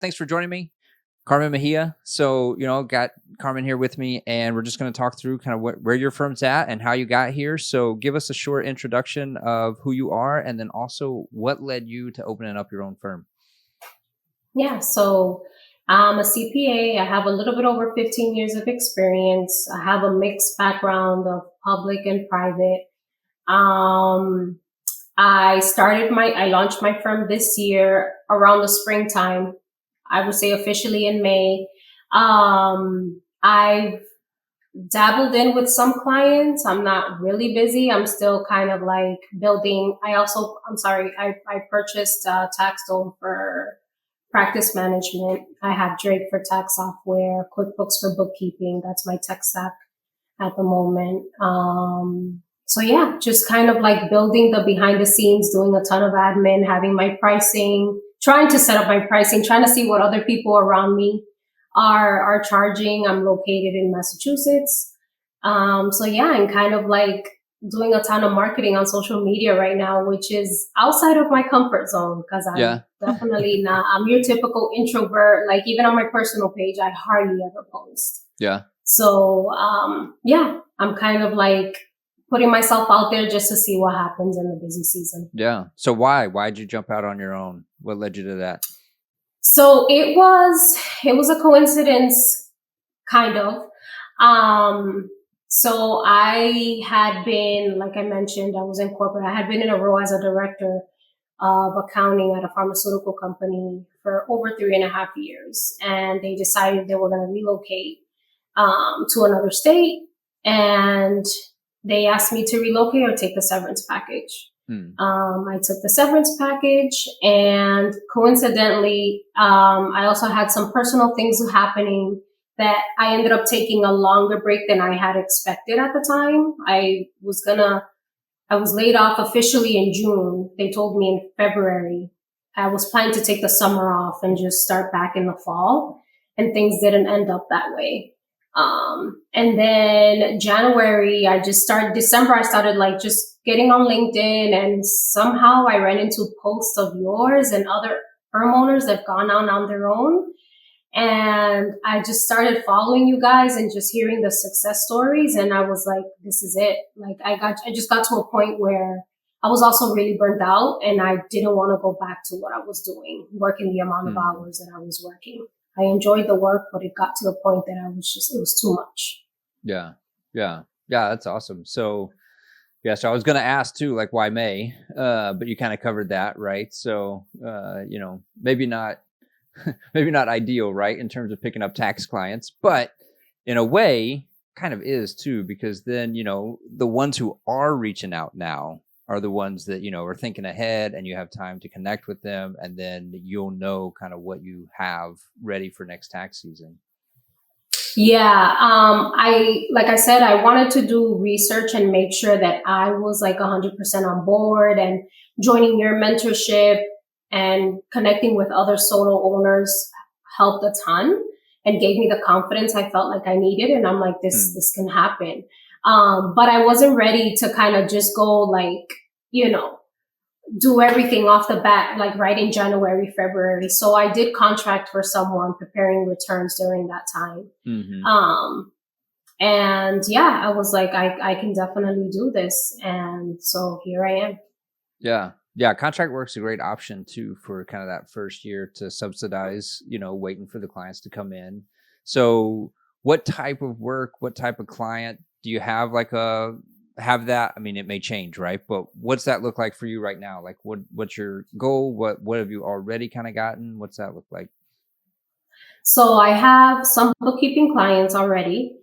Thanks for joining me, Carmen Mejia. So, got Carmen here with me, and we're just going to talk through kind of where your firm's at and how you got here. So, give us a short introduction of who you are, and then also what led you to opening up your own firm. Yeah, so I'm a CPA. I have a little bit over 15 years of experience. I have a mixed background of public and private. Um, I launched my firm this year around the springtime. I would say officially in May. I've dabbled in with some clients. I'm not really busy. I'm still kind of like building. I purchased Taxstone for practice management. I have Drake for tax software, QuickBooks for bookkeeping. That's my tech stack at the moment. So yeah, just kind of like building the behind the scenes, doing a ton of admin, having my pricing, trying to set up my pricing, trying to see what other people around me are charging. I'm located in Massachusetts. So yeah, and kind of like doing a ton of marketing on social media right now, which is outside of my comfort zone because I'm Yeah. definitely not, I'm your typical introvert. Like even on my personal page, I hardly ever post. Yeah. So, yeah, I'm kind of like putting myself out there just to see what happens in the busy season. Yeah. So why'd you jump out on your own? What led you to that? So it was a coincidence, kind of. So I had been, like I mentioned, I was in corporate. I had been in a role as a director of accounting at a pharmaceutical company for over 3.5 years. And they decided they were going to relocate to another state. And they asked me to relocate or take the severance package. I took the severance package, and coincidentally, I also had some personal things happening that I ended up taking a longer break than I had expected at the time. I was laid off officially in June. They told me in February. I was planning to take the summer off and just start back in the fall, and things didn't end up that way. And then December, I started like just getting on LinkedIn, and somehow I ran into posts of yours and other firm owners that have gone on their own. And I just started following you guys and just hearing the success stories. And I was like, this is it. Like I just got to a point where I was also really burned out, and I didn't want to go back to what I was doing, working the amount of hours that I was working. I enjoyed the work, but it got to a point that it was too much. Yeah. Yeah. Yeah. That's awesome. So, yeah, so I was going to ask too, like why May, but you kind of covered that, right? So, maybe not ideal, right? In terms of picking up tax clients, but in a way kind of is too, because then, the ones who are reaching out now are the ones that, are thinking ahead, and you have time to connect with them, and then you'll know kind of what you have ready for next tax season. Yeah. Like I said, I wanted to do research and make sure that I was like 100% on board, and joining your mentorship and connecting with other solo owners helped a ton and gave me the confidence I felt like I needed. And I'm like, this can happen. But I wasn't ready to kind of just go like, do everything off the bat, like right in January, February. So I did contract for someone preparing returns during that time. And yeah, I was like, I can definitely do this. And so here I am. Yeah. Yeah. Contract work's a great option too, for kind of that first year to subsidize, waiting for the clients to come in. So what type of work, what type of client do you have have that? I mean, it may change, right? But what's that look like for you right now? Like what's your goal? What have you already kind of gotten? What's that look like? So I have some bookkeeping clients already,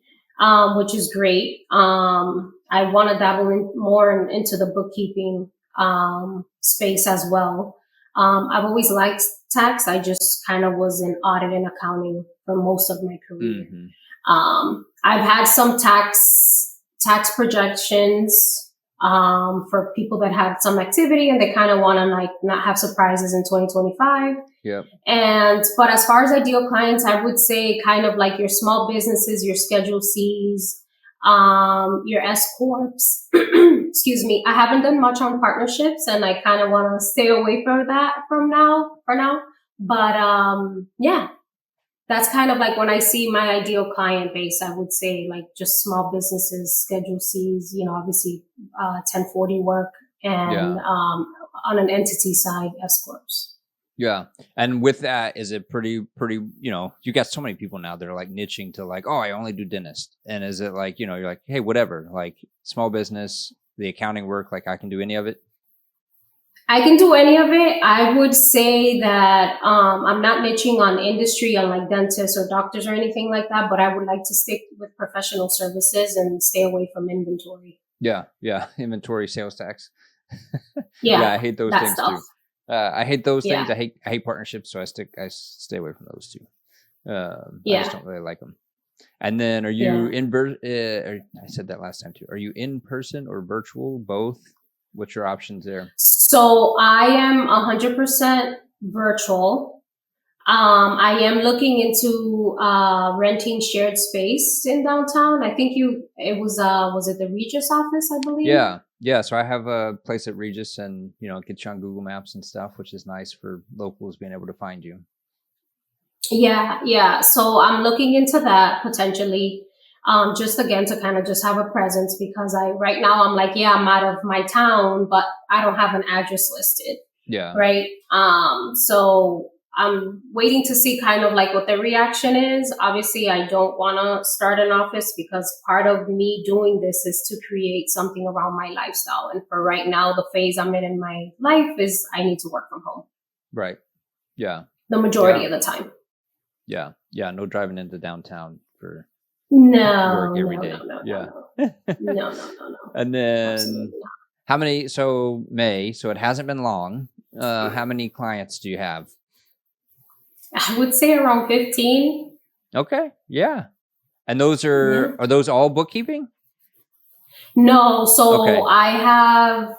which is great. I want to dabble into the bookkeeping space as well. I've always liked tax. I just kind of was in audit and accounting for most of my career. I've had some tax projections for people that have some activity and they kind of want to like not have surprises in 2025. Yep. But as far as ideal clients, I would say kind of like your small businesses, your Schedule Cs, your S Corps. Excuse me. I haven't done much on partnerships, and I kind of want to stay away from that for now. But yeah, that's kind of like when I see my ideal client base, I would say like just small businesses, Schedule C's, obviously 1040 work, and Yeah. on an entity side, S corps. Yeah. And with that, is it pretty, you got so many people now that are like niching to like, oh, I only do dentist. And is it like, you're like, hey, whatever, like small business, the accounting work, like I can do any of it? I can do any of it. I would say that I'm not niching on industry, on like dentists or doctors or anything like that, but I would like to stick with professional services and stay away from inventory. Yeah. Yeah. Inventory, sales tax. Yeah. Yeah, I hate those that things stuff. too. I hate those things. Yeah, I hate partnerships. So I stay away from those too. I just yeah, don't really like them. And then are you yeah. I said that last time too. Are you in person or virtual? Both? What's your options there? So I am 100% virtual. I am looking into renting shared space in downtown. I think was it the Regis office, I believe? Yeah. Yeah. So I have a place at Regis and, it gets you on Google Maps and stuff, which is nice for locals being able to find you. Yeah, yeah. So I'm looking into that potentially. Just again to kind of just have a presence because right now I'm like, yeah, I'm out of my town, but I don't have an address listed. Yeah. Right. So I'm waiting to see kind of like what the reaction is. Obviously, I don't want to start an office because part of me doing this is to create something around my lifestyle. And for right now, the phase I'm in my life is I need to work from home Right. Yeah. the majority Yeah. of the time. Yeah. Yeah. No driving into downtown for No, work every no, day. no, no, Yeah. no, no, no, no, no. And then Absolutely not. how many, so May, so it hasn't been long. How many clients do you have? I would say around 15. Okay. Yeah. And those Yeah. are those all bookkeeping? No, so Okay. I have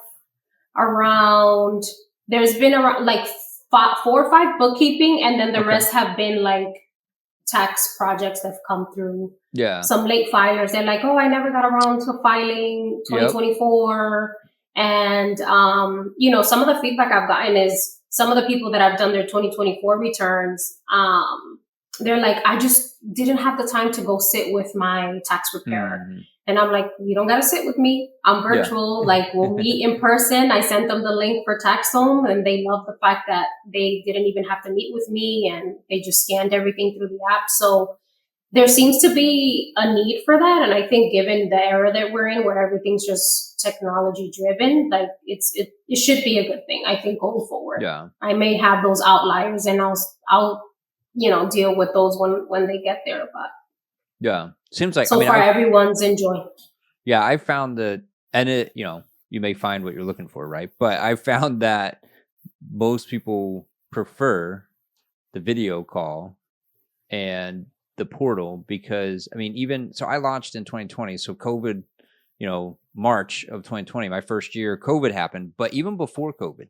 around, there's been around like 4 or 5 bookkeeping, and then the Okay. rest have been like tax projects that have come through. Yeah. Some late filers, they're like, oh, I never got around to filing Yep. 2024. And, some of the feedback I've gotten is some of the people that have done their 2024 returns, they're like, I just didn't have the time to go sit with my tax preparer. Mhm. And I'm like, you don't got to sit with me. I'm Yeah. virtual. Like, we'll meet in person. I sent them the link for Tax Home, and they love the fact that they didn't even have to meet with me, and they just scanned everything through the app. So there seems to be a need for that. And I think given the era that we're in where everything's just technology driven, like it should be a good thing, I think, going forward. Yeah. I may have those outliers, and I'll deal with those when they get there. But Yeah. Seems like, so far, everyone's enjoying. yeah, I found that, and you may find what you're looking for, right? But I found that most people prefer the video call and the portal because, even so, I launched in 2020. So COVID, March of 2020, my first year, COVID happened. But even before COVID,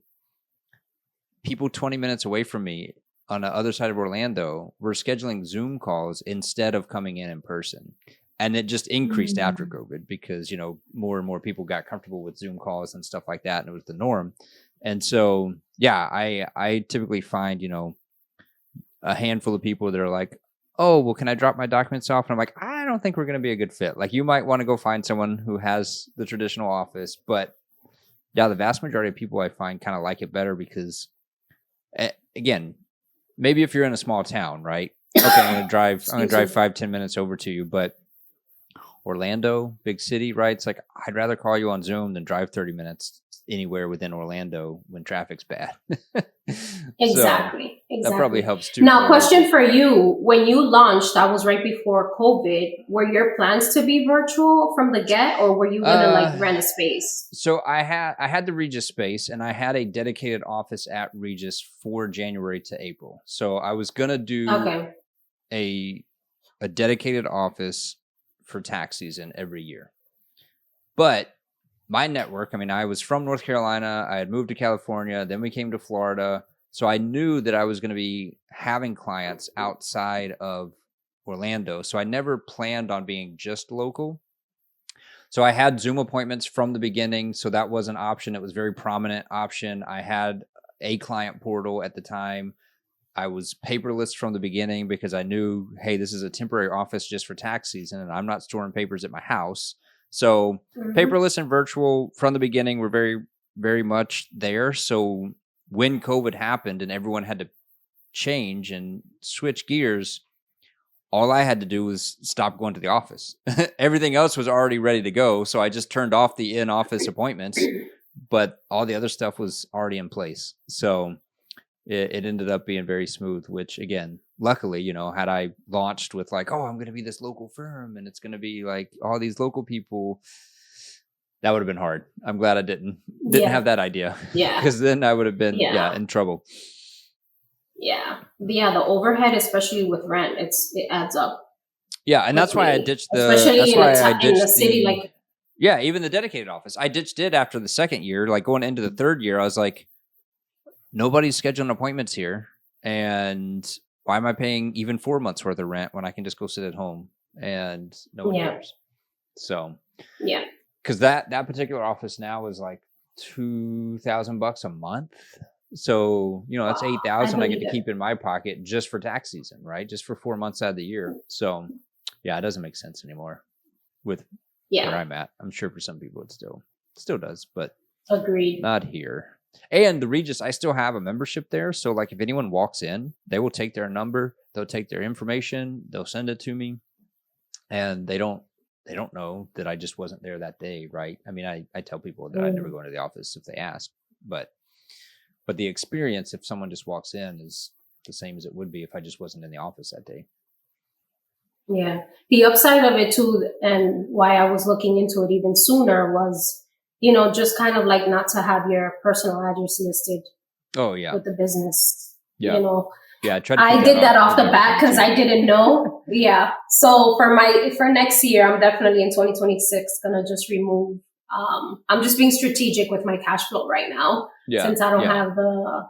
people 20 minutes away from me on the other side of Orlando were scheduling Zoom calls instead of coming in person. And it just increased after COVID because, more and more people got comfortable with Zoom calls and stuff like that. And it was the norm. And so, yeah, I typically find, a handful of people that are like, oh, well, can I drop my documents off? And I'm like, I don't think we're going to be a good fit. Like, you might want to go find someone who has the traditional office. But yeah, the vast majority of people I find kind of like it better because, again, maybe if you're in a small town, right? Okay, I'm going to drive 5-10 minutes over to you. But Orlando, big city, right? It's like, I'd rather call you on Zoom than drive 30 minutes anywhere within Orlando when traffic's bad. Exactly. That probably helps too. Now, question for you. When you launched, that was right before COVID. Were your plans to be virtual from the get, or were you going to rent a space? So I had the Regis space, and I had a dedicated office at Regis for January to April. So I was going to do a dedicated office for tax season every year. But my network, I was from North Carolina. I had moved to California. Then we came to Florida. So I knew that I was going to be having clients outside of Orlando. So I never planned on being just local. So I had Zoom appointments from the beginning. So that was an option. It was a very prominent option. I had a client portal at the time. I was paperless from the beginning because I knew, hey, this is a temporary office just for tax season, and I'm not storing papers at my house. So paperless and virtual from the beginning were very, very much there. So when COVID happened and everyone had to change and switch gears, all I had to do was stop going to the office. Everything else was already ready to go. So I just turned off the in-office appointments, but all the other stuff was already in place. So it ended up being very smooth, which again, luckily, had I launched with like, oh, I'm going to be this local firm and it's going to be like all these local people, that would have been hard. I'm glad I didn't have that idea. Yeah. Because then I would have been in trouble. Yeah. But yeah, the overhead, especially with rent, it adds up. Yeah, and that's why I ditched the in the city, like even the dedicated office. I ditched it after the second year. Like going into the third year, I was like, nobody's scheduling appointments here, and why am I paying even 4 months worth of rent when I can just go sit at home and no one cares? So because that particular office now is like $2,000 a month. So that's $8,000 I get to keep in my pocket just for tax season, right? Just for 4 months out of the year. So it doesn't make sense anymore with where I'm at. I'm sure for some people it still does, but agreed, not here. And the Regis, I still have a membership there. So like if anyone walks in, they will take their number, they'll take their information, they'll send it to me, and they don't know that I just wasn't there that day, right? I mean, I tell people that I never go into the office if they ask, but the experience if someone just walks in is the same as it would be if I just wasn't in the office that day. Yeah. The upside of it too, and why I was looking into it even sooner was, just kind of like not to have your personal address listed. Oh yeah. With the business. Yeah. Yeah. I did that off the bat because I didn't know. Yeah. So for next year, I'm definitely in 2026 gonna just remove. I'm just being strategic with my cash flow right now, since I don't have the,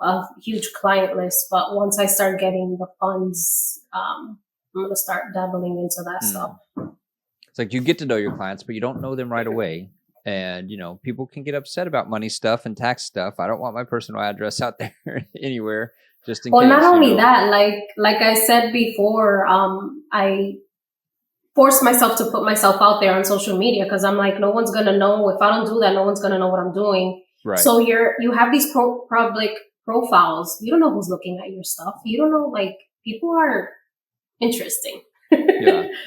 a huge client list. But once I start getting the funds, I'm going to start dabbling into that stuff. It's like you get to know your clients, but you don't know them right away. And, people can get upset about money stuff and tax stuff. I don't want my personal address out there anywhere, just in case. Well, not only that, like I said before, I force myself to put myself out there on social media because I'm like, no one's going to know. If I don't do that, no one's going to know what I'm doing. Right. So you have these public profiles. You don't know who's looking at your stuff. You don't know, like, people are interesting.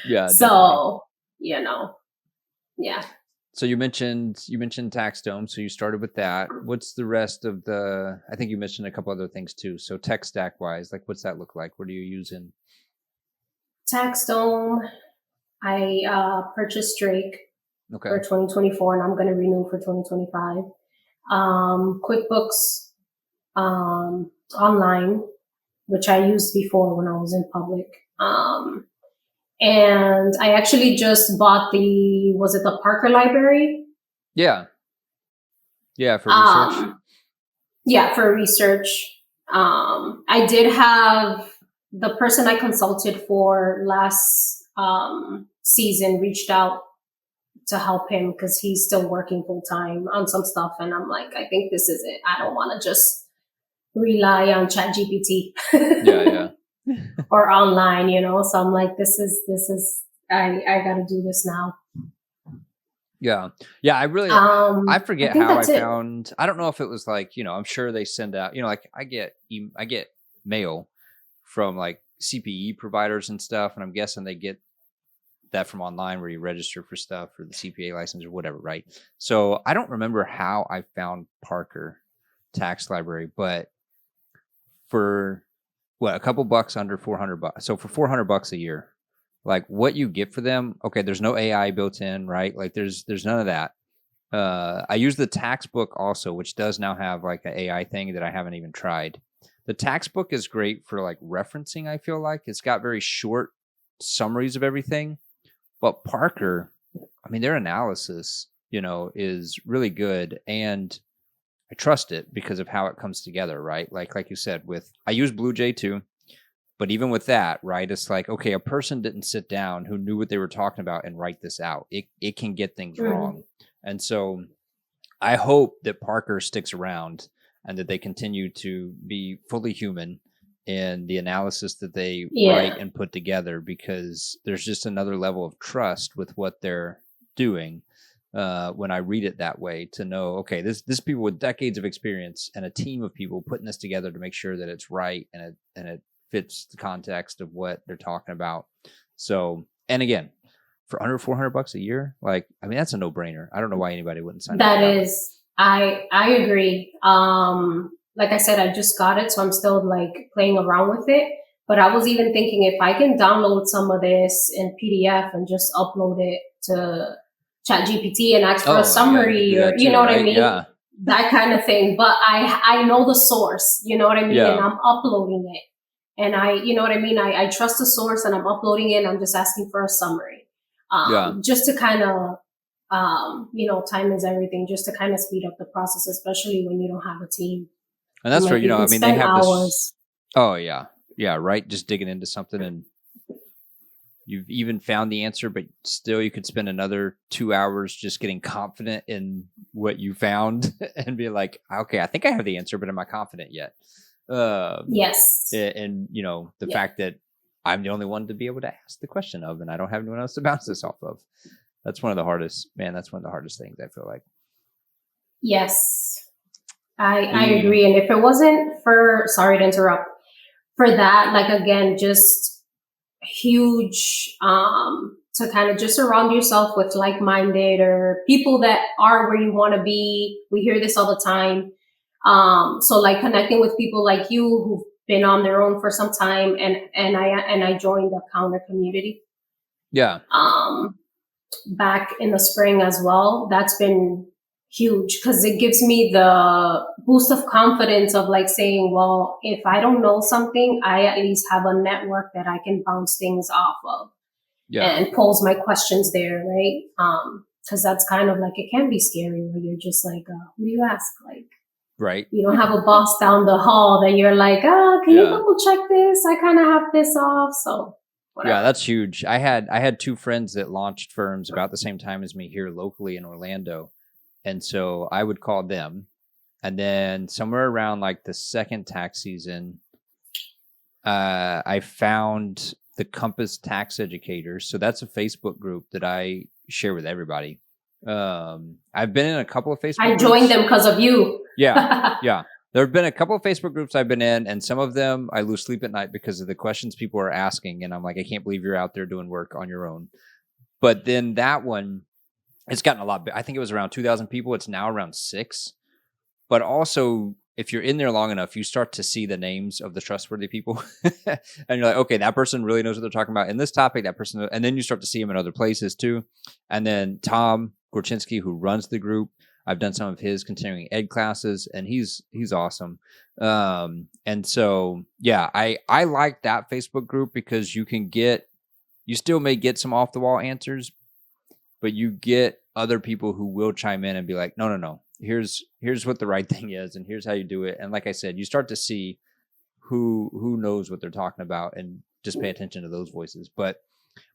Yeah. So, So you mentioned TaxDome. So you started with that. What's the rest of I think you mentioned a couple other things too. So tech stack wise, like what's that look like? What are you using? TaxDome. I purchased Drake for 2024, and I'm going to renew for 2025. QuickBooks Online, which I used before when I was in public. And I actually just bought was it the Parker Library? Yeah. Yeah, for research. For research. I did have the person I consulted for last season reached out to help him because he's still working full time on some stuff, and I'm like, I think this is it. I don't want to just rely on ChatGPT. Or online, So I'm like, this is I got to do this now. Yeah. I really I forget how I found. I don't know if it was like I'm sure they send out like I get mail from like CPE providers and stuff, and I'm guessing they get that from online where you register for stuff or the CPA license or whatever, right? So I don't remember how I found Parker Tax Library, but for a couple bucks under $400. So for $400 a year, like what you get for them, okay, there's no AI built in, right? Like there's none of that. I use the tax book also, which does now have like an AI thing that I haven't even tried. The tax book is great for like referencing. I feel like it's got very short summaries of everything. But Parker, I mean, their analysis, is really good, and I trust it because of how it comes together, right? Like you said, I use BlueJ too, but even with that, right, it's like, okay, a person didn't sit down who knew what they were talking about and write this out. It can get things wrong, and so I hope that Parker sticks around. and that they continue to be fully human in the analysis that they Yeah. write and put together, because there's just another level of trust with what they're doing. When I read it that way, to know, okay, this people with decades of experience and a team of people putting this together to make sure that it's right and it fits the context of what they're talking about. So, and again, for under $400 a year, like, I mean, that's a no-brainer. I don't know why anybody wouldn't sign up. That is, I agree. Like I said, I just got it, so I'm still like playing around with it. But I was even thinking, if I can download some of this in PDF and just upload it to ChatGPT and ask for a summary, or you know what I mean? Yeah. That kind of thing. But I know the source, you know what I mean? Yeah. And I'm uploading it. And you know what I mean? I trust the source, and I'm uploading it, and I'm just asking for a summary. Just to kind of, you know, time is everything, just to kind of speed up the process, especially when you don't have a team. And that's where, you know, I mean, they have hours. this. Oh, yeah. Yeah, right. Just digging into something, and you've even found the answer, but still you could spend another 2 hours just getting confident in what you found and be like, okay, I think I have the answer, but am I confident yet? Yes. And you know, the fact that I'm the only one to be able to ask the question of, and I don't have anyone else to bounce this off of. That's one of the hardest, that's one of the hardest things, I feel like. Yes, I agree. And if it wasn't for, sorry to interrupt, for that, like, again, just huge, to kind of just surround yourself with like-minded or people that are where you want to be. We hear this all the time. So like connecting with people like you who've been on their own for some time, and I joined the counter community. Yeah. Back in the spring as well. That's been huge, because it gives me the boost of confidence of like saying, well, if I don't know something, I at least have a network that I can bounce things off of and pose my questions there, right? Because that's kind of like, it can be scary where you're just like, who do you ask? Like, right. You don't have a boss down the hall that you're like, can you double check this? I kind of have this off. So whatever. Yeah, that's huge. I had two friends that launched firms about the same time as me here locally in Orlando. And so I would call them. And then somewhere around like the second tax season, I found the Compass Tax Educators. So that's a Facebook group that I share with everybody. I've been in a couple of Facebook groups. I joined them because of you. Yeah. Yeah. There have been a couple of Facebook groups I've been in, and some of them I lose sleep at night because of the questions people are asking. And I'm like, I can't believe you're out there doing work on your own. But then that one, it's gotten a lot. I think it was around 2,000 people. It's now around 6. But also, if you're in there long enough, you start to see the names of the trustworthy people. And you're like, okay, that person really knows what they're talking about in this topic. That person, and then you start to see them in other places too. And then Tom Gorczynski, who runs the group, I've done some of his continuing ed classes, and he's awesome. And so, yeah, I like that Facebook group because you still may get some off the wall answers, but you get other people who will chime in and be like, no, here's what the right thing is, and here's how you do it. And like I said, you start to see who knows what they're talking about, and just pay attention to those voices. But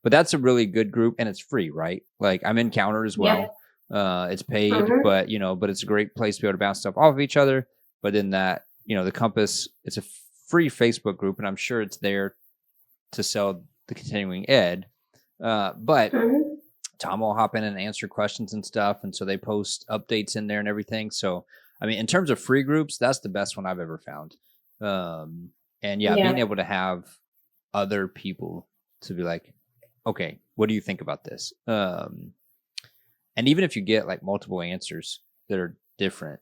that's a really good group, and it's free, right? Like, I'm in Counter as well. Yep. It's paid, but it's a great place to be able to bounce stuff off of each other. But in that, the Compass, it's a free Facebook group, and I'm sure it's there to sell the continuing ed. But Tom will hop in and answer questions and stuff. And so they post updates in there and everything. So, I mean, in terms of free groups, that's the best one I've ever found. And being able to have other people to be like, okay, what do you think about this? And even if you get like multiple answers that are different,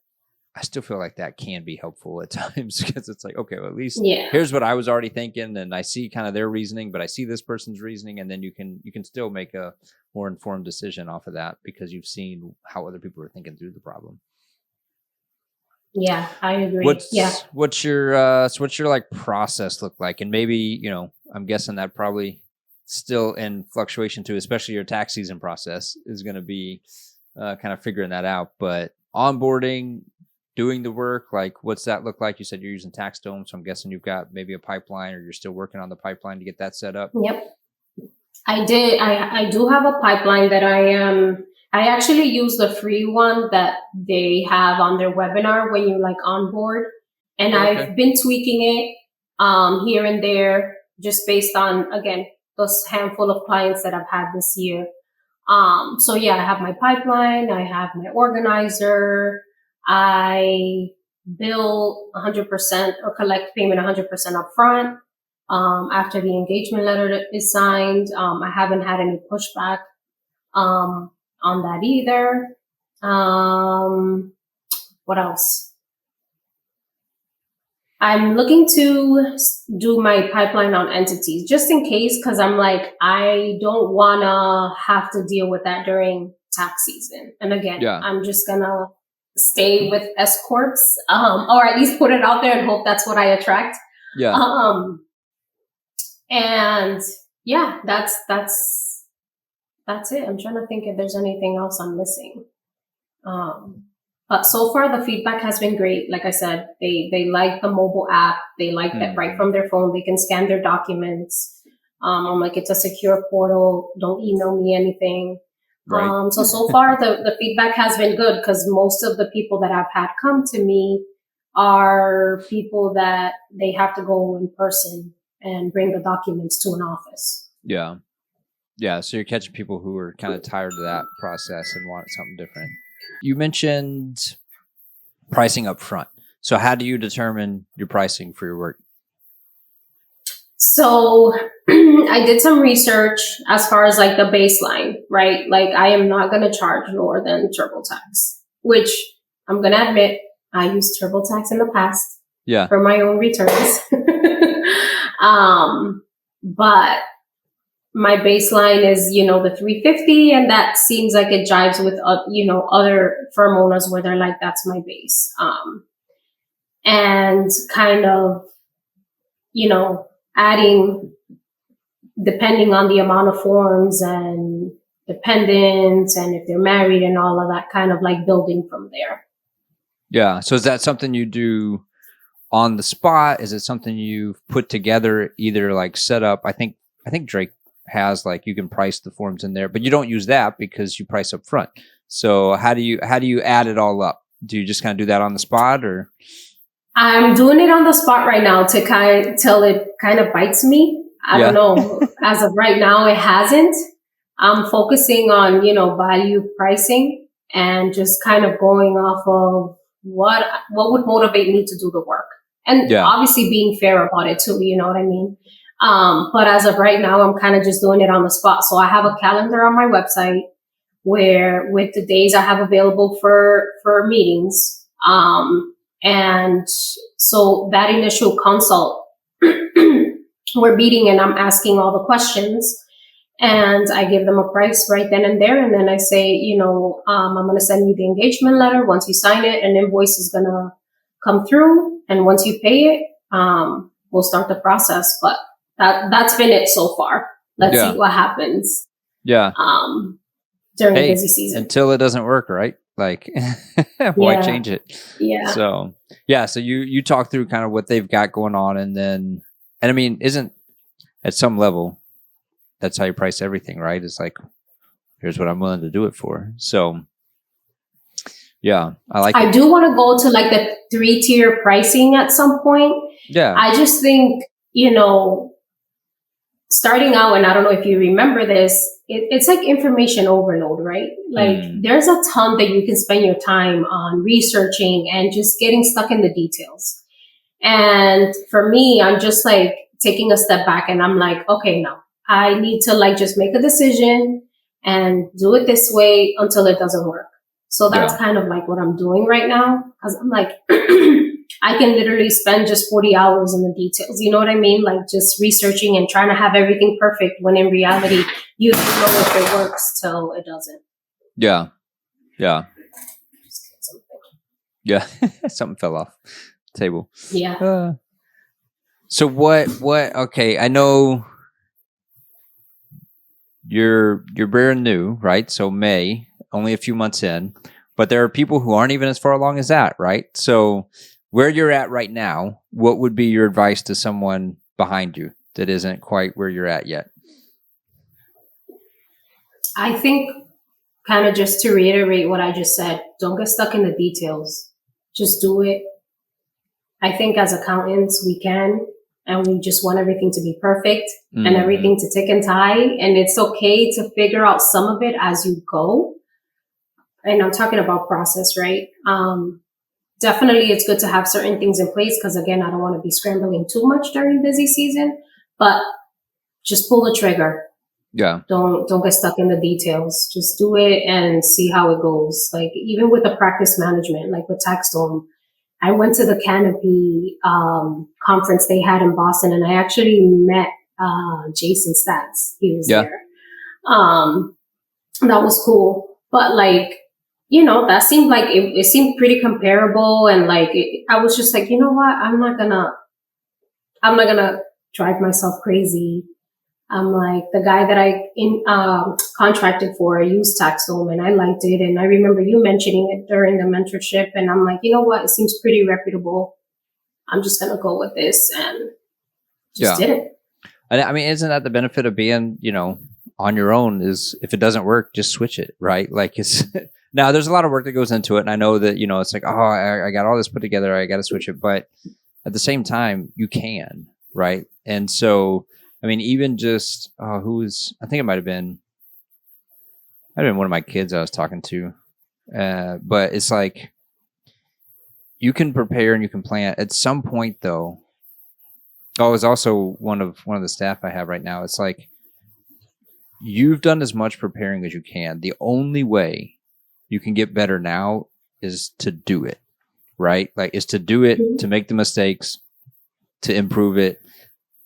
I still feel like that can be helpful at times, because it's like, okay, well, at least here's what I was already thinking, and I see kind of their reasoning, but I see this person's reasoning, and then you can still make a more informed decision off of that because you've seen how other people are thinking through the problem. Yeah, I agree. What's your like process look like? And maybe, I'm guessing that probably still in fluctuation too, especially your tax season process is going to be kind of figuring that out. But onboarding, doing the work, like, what's that look like? You said you're using TaxDome, so I'm guessing you've got maybe a pipeline, or you're still working on the pipeline to get that set up. Yep, I did. I do have a pipeline that I am I actually use the free one that they have on their webinar when you like onboard. And I've been tweaking it here and there just based on, again, those handful of clients that I've had this year. So yeah, I have my pipeline, I have my organizer, I bill 100% or collect payment 100% upfront. After the engagement letter is signed, I haven't had any pushback on that either. What else? I'm looking to do my pipeline on entities just in case, because I'm like, I don't want to have to deal with that during tax season. And again, I'm just going to stay with S Corps, or at least put it out there and hope that's what I attract. And yeah, that's it. I'm trying to think if there's anything else I'm missing. But so far the feedback has been great. Like I said, they like the mobile app. They like that right from their phone, they can scan their documents. I'm like, it's a secure portal. Don't email me anything. Right. So far the feedback has been good, because most of the people that I've had come to me are people that they have to go in person and bring the documents to an office. Yeah. Yeah. So you're catching people who are kind of tired of that process and want something different. You mentioned pricing up front. So how do you determine your pricing for your work? So I did some research as far as like the baseline, right? Like I am not going to charge more than TurboTax, which I'm going to admit I used TurboTax in the past for my own returns. But my baseline is, the 350, and that seems like it jives with, other firm owners where they're like, that's my base. And kind of, adding, depending on the amount of forms and dependents and if they're married and all of that, kind of like building from there. Yeah. So is that something you do on the spot? Is it something you've put together, either like set up? I think Drake has like, you can price the forms in there, but you don't use that because you price up front. So how do you add it all up? Do you just kind of do that on the spot, or? I'm doing it on the spot right now till it kind of bites me. I don't know. As of right now, it hasn't. I'm focusing on, value pricing and just kind of going off of what would motivate me to do the work. And obviously being fair about it too, you know what I mean? But as of right now, I'm kind of just doing it on the spot. So I have a calendar on my website where with the days I have available for meetings. And so that initial consult, we're meeting and I'm asking all the questions and I give them a price right then and there. And then I say, I'm going to send you the engagement letter. Once you sign it, an invoice is going to come through. And once you pay it, we'll start the process. But that's been it so far. Let's see what happens. Yeah. During the busy season. Until it doesn't work, right? Like, why change it? Yeah. So you talk through kind of what they've got going on, and I mean, isn't at some level, that's how you price everything, right? It's like, here's what I'm willing to do it for. So yeah, I do want to go to like the 3-tier pricing at some point. Yeah. I just think, starting out, and I don't know if you remember this, it's like information overload, right? Like there's a ton that you can spend your time on researching and just getting stuck in the details. And for me, I'm just like taking a step back and I'm like, okay, no, I need to like just make a decision and do it this way until it doesn't work. So that's kind of like what I'm doing right now. Cause I'm like, I can literally spend just 40 hours in the details. You know what I mean? Like just researching and trying to have everything perfect when in reality, you don't know if it works till it doesn't. Yeah. Yeah. Yeah. Something fell off the table. Yeah. So okay. I know you're brand new, right? So May, only a few months in, but there are people who aren't even as far along as that, right? So where you're at right now, what would be your advice to someone behind you that isn't quite where you're at yet? I think kind of just to reiterate what I just said, don't get stuck in the details. Just do it. I think as accountants, we can, and we just want everything to be perfect and everything to tick and tie. And it's okay to figure out some of it as you go. And I'm talking about process, right? Definitely it's good to have certain things in place because, again, I don't want to be scrambling too much during busy season, but just pull the trigger. Yeah. Don't get stuck in the details. Just do it and see how it goes. Like even with the practice management, like with Taxstone, I went to the Canopy conference they had in Boston, and I actually met Jason Stats. He was there. That was cool. But like, you know, that seemed like it seemed pretty comparable, and like I was just like, you know what, I'm not gonna drive myself crazy. I'm like, the guy that I contracted for, I used Taxstone and I liked it, and I remember you mentioning it during the mentorship, and I'm like, you know what, it seems pretty reputable. I'm just gonna go with this, and just did it. And I mean, isn't that the benefit of being, you know, on your own? Is if it doesn't work, just switch it, right? Like it's now there's a lot of work that goes into it, and I know that, you know, it's like, oh, I got all this put together, I got to switch it, but at the same time, you can, right? And so, I mean, even just I think it might have been one of my kids I was talking to, but it's like you can prepare and you can plan. At some point, though, it's also one of the staff I have right now. It's like you've done as much preparing as you can. The only way you can get better now is to do it, right? Like, is to do it, to make the mistakes, to improve it.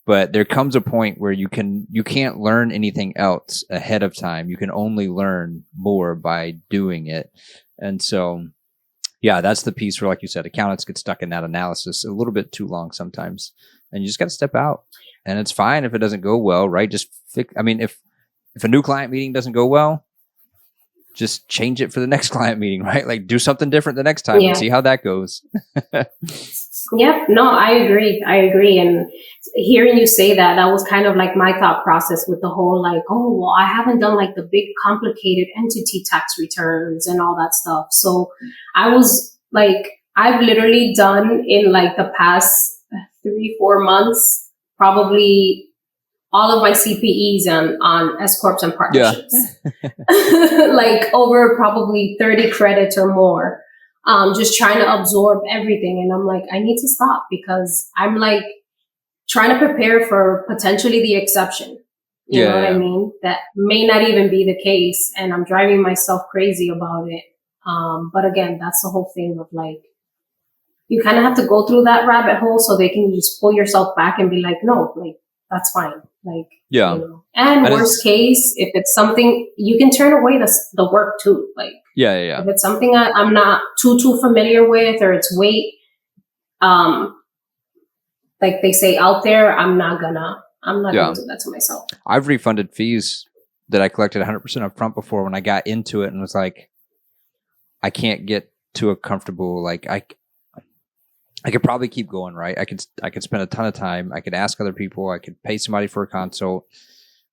But there comes a point where you can't learn anything else ahead of time. You can only learn more by doing it. And so, yeah, that's the piece where, like you said, accountants get stuck in that analysis a little bit too long sometimes. And you just got to step out. And it's fine if it doesn't go well, right? Just if a new client meeting doesn't go well, just change it for the next client meeting, right? Like do something different the next time and see how that goes. Yep. No, I agree. And hearing you say that was kind of like my thought process with the whole like, oh, well, I haven't done like the big complicated entity tax returns and all that stuff. So I was like, I've literally done in like the past 3-4 months, probably all of my CPEs on S Corps and partnerships, like over probably 30 credits or more. Just trying to absorb everything. And I'm like, I need to stop because I'm like trying to prepare for potentially the exception. You know what I mean? That may not even be the case. And I'm driving myself crazy about it. But again, that's the whole thing of like, you kind of have to go through that rabbit hole so they can just pull yourself back and be like, no, like, that's fine. Like, you know. And worst case, if it's something, you can turn away the work too. Like, if it's something I'm not too familiar with, or it's weight, like they say out there, I'm not gonna do that to myself. I've refunded fees that I collected 100% up front before when I got into it and was like, I can't get to a comfortable, like I could probably keep going, right? I could spend a ton of time. I could ask other people. I could pay somebody for a consult.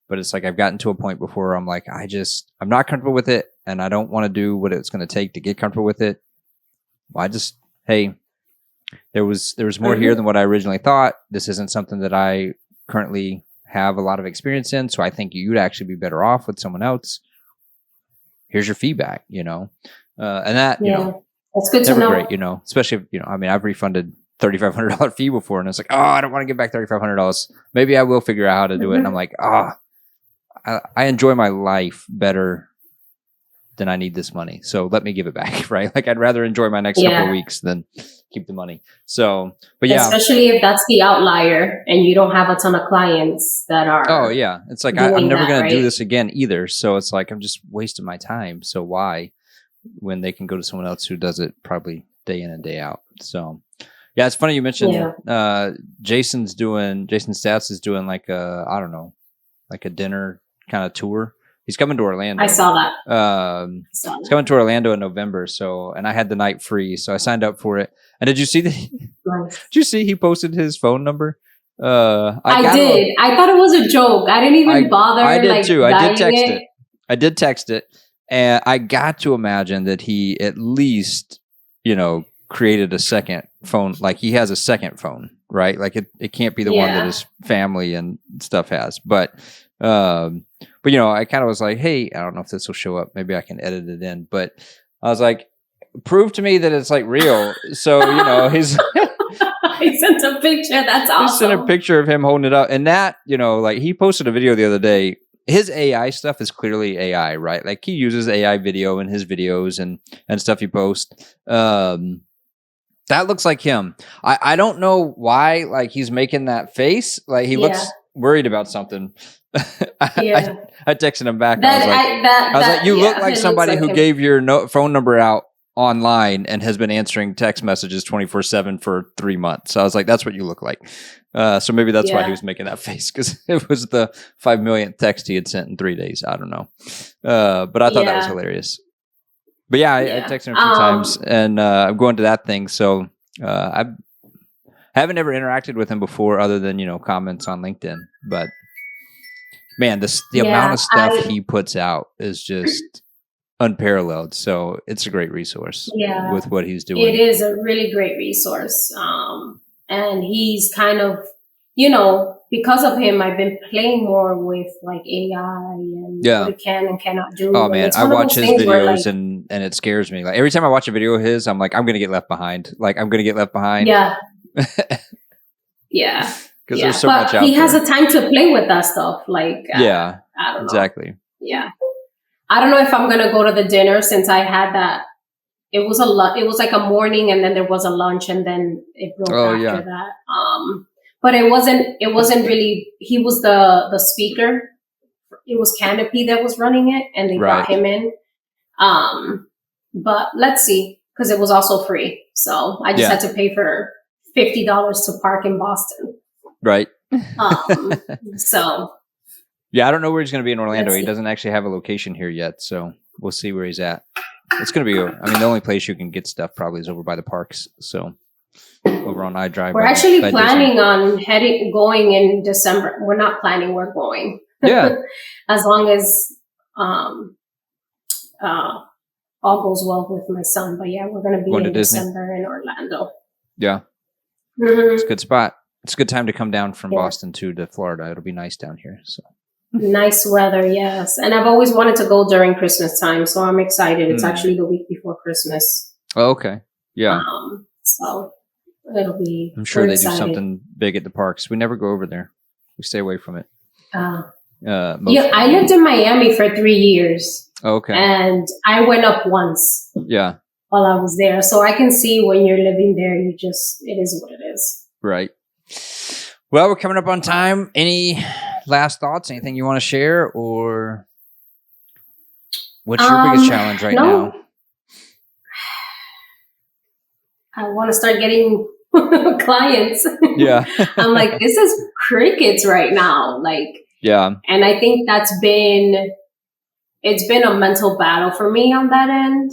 But it's like I've gotten to a point before I'm like, I'm not comfortable with it, and I don't want to do what it's going to take to get comfortable with it. Well, there was more here than what I originally thought. This isn't something that I currently have a lot of experience in, so I think you'd actually be better off with someone else. Here's your feedback, you know, and that, you know. That's good to know. Great, you know, especially if, you know, I mean, I've refunded $3,500 fee before, and it's like, oh, I don't want to give back $3,500. Maybe I will figure out how to do it. And I'm like, I enjoy my life better than I need this money. So let me give it back, right? Like I'd rather enjoy my next couple of weeks than keep the money. So, but especially if that's the outlier and you don't have a ton of clients that are. Oh yeah. It's like, I'm never going to do this again either. So it's like, I'm just wasting my time. So why? When they can go to someone else who does it probably day in and day out. So yeah, it's funny you mentioned Jason Stats is doing like a dinner kind of tour. He's coming to Orlando. I saw that. He's coming to Orlando in November. So, and I had the night free, so I signed up for it. And did you see did you see he posted his phone number? I did. I thought it was a joke. I didn't even bother. I did too. I did text it. And I got to imagine that he at least, created a second phone. Like he has a second phone, right? Like it can't be the one that his family and stuff has. But I kind of was like, hey, I don't know if this will show up. Maybe I can edit it in. But I was like, prove to me that it's like real. So, he's he sent a picture. That's awesome. He sent a picture of him holding it up. And that, like he posted a video the other day. His AI stuff is clearly AI, right? Like he uses AI video in his videos and stuff he posts. That looks like him. I don't know why, like he's making that face. Like he looks worried about something. I texted him back. I was like, you look like somebody who gave your phone number out online and has been answering text messages 24/7 for 3 months. So I was like, that's what you look like. So maybe that's why he was making that face, because it was the 5 millionth text he had sent in 3 days. I don't know. But I thought that was hilarious. But I texted him a few times, and I'm going to that thing. So I haven't ever interacted with him before, other than comments on LinkedIn. But man, the amount of stuff he puts out is just unparalleled. So it's a great resource with what he's doing. It is a really great resource, and he's kind of because of him, I've been playing more with like AI and what it can and cannot do. Oh man, I watch his videos and it scares me. Like every time I watch a video of his, I'm like, I'm gonna get left behind. Yeah. Yeah. Because there's so much out there. He has a time to play with that stuff. Like I don't know. Exactly. Yeah. I don't know if I'm gonna go to the dinner, since I had that. It was it was like a morning, and then there was a lunch, and then it broke after that. But it wasn't really, he was the speaker. It was Canopy that was running it, and they brought him in. But let's see, because it was also free. So I just had to pay for $50 to park in Boston. Right. So. Yeah, I don't know where he's going to be in Orlando. He doesn't actually have a location here yet. So we'll see where he's at. It's going to be, the only place you can get stuff probably is over by the parks. So. Over on iDrive. We're actually planning on going in December. We're not planning, we're going. Yeah. As long as all goes well with my son. But we're going to be in December in Orlando. Yeah. Mm-hmm. It's a good spot. It's a good time to come down from Boston to Florida. It'll be nice down here. So nice weather, yes. And I've always wanted to go during Christmas time, so I'm excited. It's actually the week before Christmas. Oh, okay. Yeah. So it'll be. I'm sure they do something big at the parks. We never go over there. We stay away from it. I lived in Miami for 3 years. Okay. And I went up once. Yeah. While I was there, so I can see when you're living there, it is what it is. Right. Well, we're coming up on time. Any last thoughts? Anything you want to share, or what's your biggest challenge right now? I want to start getting clients. Yeah. I'm like, this is crickets right now. And I think it's been a mental battle for me on that end.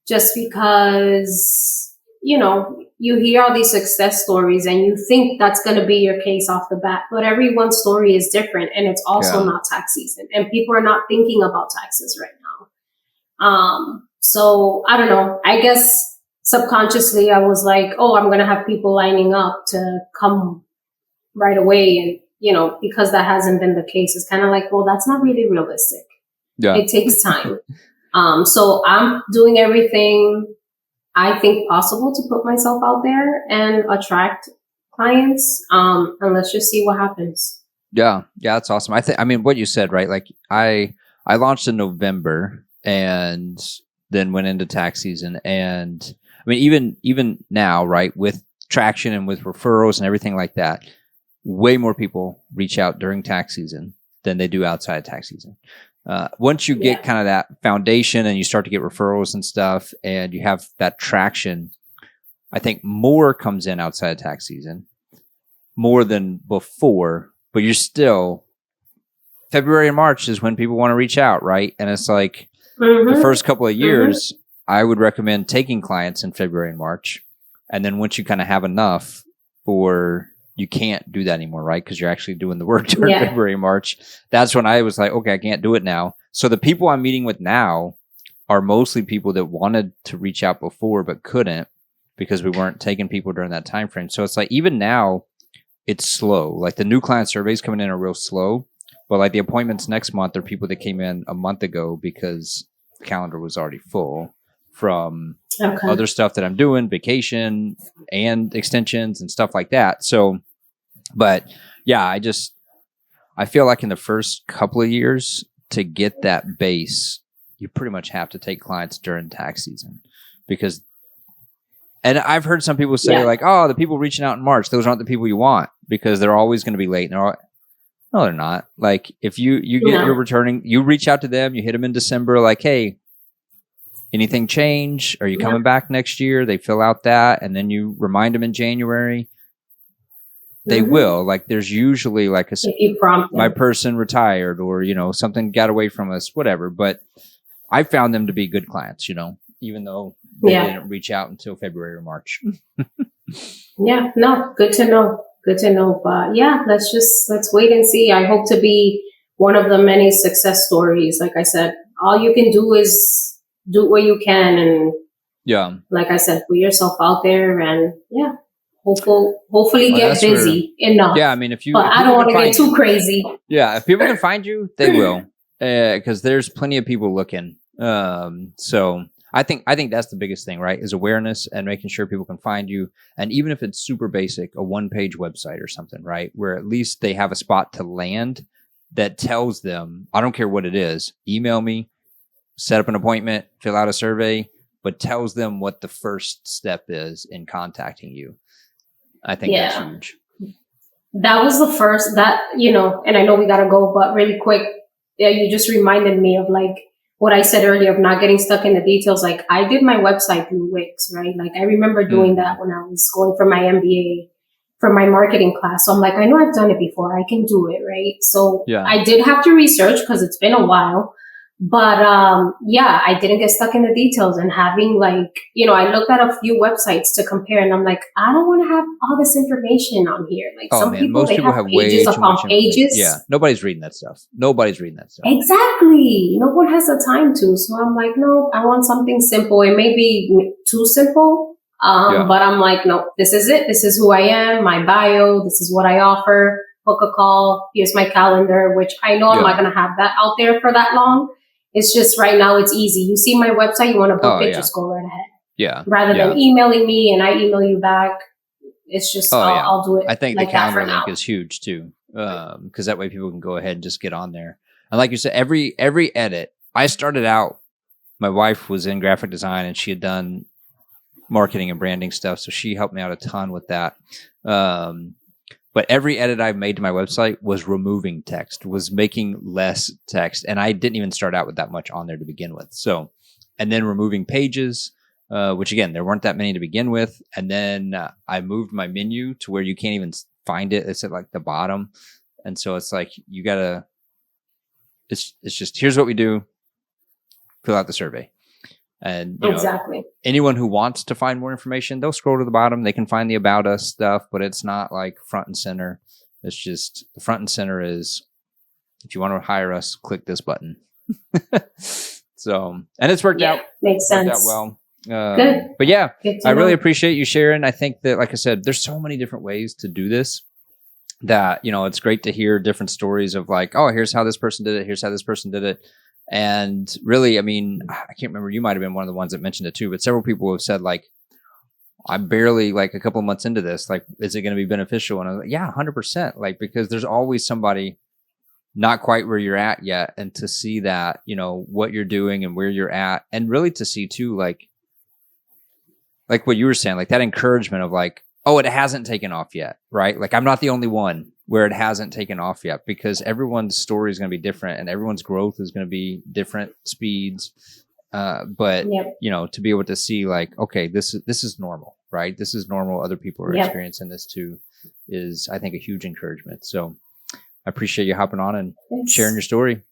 Just because, you hear all these success stories and you think that's going to be your case off the bat, but everyone's story is different, and it's also not tax season, and people are not thinking about taxes right now. So I don't know, I guess subconsciously I was like, I'm going to have people lining up to come right away. And, because that hasn't been the case, it's kind of like, well, that's not really realistic. Yeah. It takes time. So I'm doing everything I think possible to put myself out there and attract clients. And let's just see what happens. Yeah. Yeah. That's awesome. What you said, right? Like I launched in November and then went into tax season. And even now, right, with traction and with referrals and everything like that, way more people reach out during tax season than they do outside tax season. Once you get kind of that foundation and you start to get referrals and stuff and you have that traction, I think more comes in outside tax season, more than before, but you're still, February and March is when people want to reach out, right? And it's like the first couple of years, I would recommend taking clients in February and March. And then once you kind of have enough for, you can't do that anymore, right? Because you're actually doing the work during Yeah. February, March. That's when I was like, okay, I can't do it now. So the people I'm meeting with now are mostly people that wanted to reach out before but couldn't because we weren't taking people during that time frame. So it's like even now it's slow. Like the new client surveys coming in are real slow, but like the appointments next month are people that came in a month ago because the calendar was already full from other stuff that I'm doing, vacation and extensions and stuff like that. So, but yeah, I feel like in the first couple of years to get that base, you pretty much have to take clients during tax season because, and I've heard some people say like, oh, the people reaching out in March, those aren't the people you want because they're always going to be late. And no, they're not. Like if you get your returning, you reach out to them, you hit them in December, like, hey, anything change? Are you coming back next year? They fill out that. And then you remind them in January. They will. Like there's usually like my person retired or, something got away from us, whatever. But I found them to be good clients, even though they didn't reach out until February or March. Yeah, no, good to know. Good to know. But yeah, let's wait and see. I hope to be one of the many success stories. Like I said, all you can do is do what you can. And like I said, put yourself out there and hopefully get busy enough. Yeah. I mean, but I don't want to get too crazy. Yeah. If people can find you, they will, because there's plenty of people looking. So I think that's the biggest thing, right? Is awareness and making sure people can find you. And even if it's super basic, a 1-page website or something, right? Where at least they have a spot to land that tells them, I don't care what it is, email me, set up an appointment, fill out a survey, but tells them what the first step is in contacting you. I think that's huge. That was the first and I know we got to go, but really quick, you just reminded me of like what I said earlier of not getting stuck in the details. Like I did my website through Wix, right? Like I remember doing that when I was going for my MBA for my marketing class. So I'm like, I know I've done it before. I can do it, right? So I did have to research because it's been a while. But I didn't get stuck in the details and having I looked at a few websites to compare and I'm like, I don't want to have all this information on here. Like most people have pages upon pages. Yeah, nobody's reading that stuff. Exactly. No one has the time to. So I'm like, no, I want something simple. It may be too simple, but I'm like, no, this is it. This is who I am. My bio. This is what I offer. Book a call. Here's my calendar, which I know I'm not going to have that out there for that long. It's just right now it's easy. You see my website, you want to book it, just go right ahead. Yeah. Rather than emailing me and I email you back. It's just, I'll do it. I think the calendar link is huge too. Because that way people can go ahead and just get on there. And like you said, every edit, I started out, my wife was in graphic design and she had done marketing and branding stuff. So she helped me out a ton with that. But every edit I've made to my website was removing text, was making less text. And I didn't even start out with that much on there to begin with. So, and then removing pages, which again, there weren't that many to begin with. And then I moved my menu to where you can't even find it. It's at like the bottom. And so it's like, you gotta, it's just, here's what we do. Fill out the survey. And exactly. Anyone who wants to find more information, they'll scroll to the bottom. They can find the About Us stuff, but it's not like front and center. It's just the front and center is, if you want to hire us, click this button. So, and it's worked out. Makes sense. Worked out well. Good. But yeah, I really appreciate you sharing. I think that, like I said, there's so many different ways to do this that, it's great to hear different stories of like, oh, here's how this person did it. Here's how this person did it. And really, I mean, I can't remember, you might have been one of the ones that mentioned it too, but several people have said like, I'm barely like a couple of months into this, like, is it going to be beneficial? And I was like, yeah, 100%. Like, because there's always somebody not quite where you're at yet. And to see that, what you're doing and where you're at, and really to see too, like what you were saying, like that encouragement of like, oh, it hasn't taken off yet, right? Like I'm not the only one where it hasn't taken off yet, because everyone's story is going to be different and everyone's growth is going to be different speeds. But to be able to see like, okay, this is normal, right? This is normal. Other people are experiencing this too, is I think a huge encouragement. So I appreciate you hopping on and sharing your story.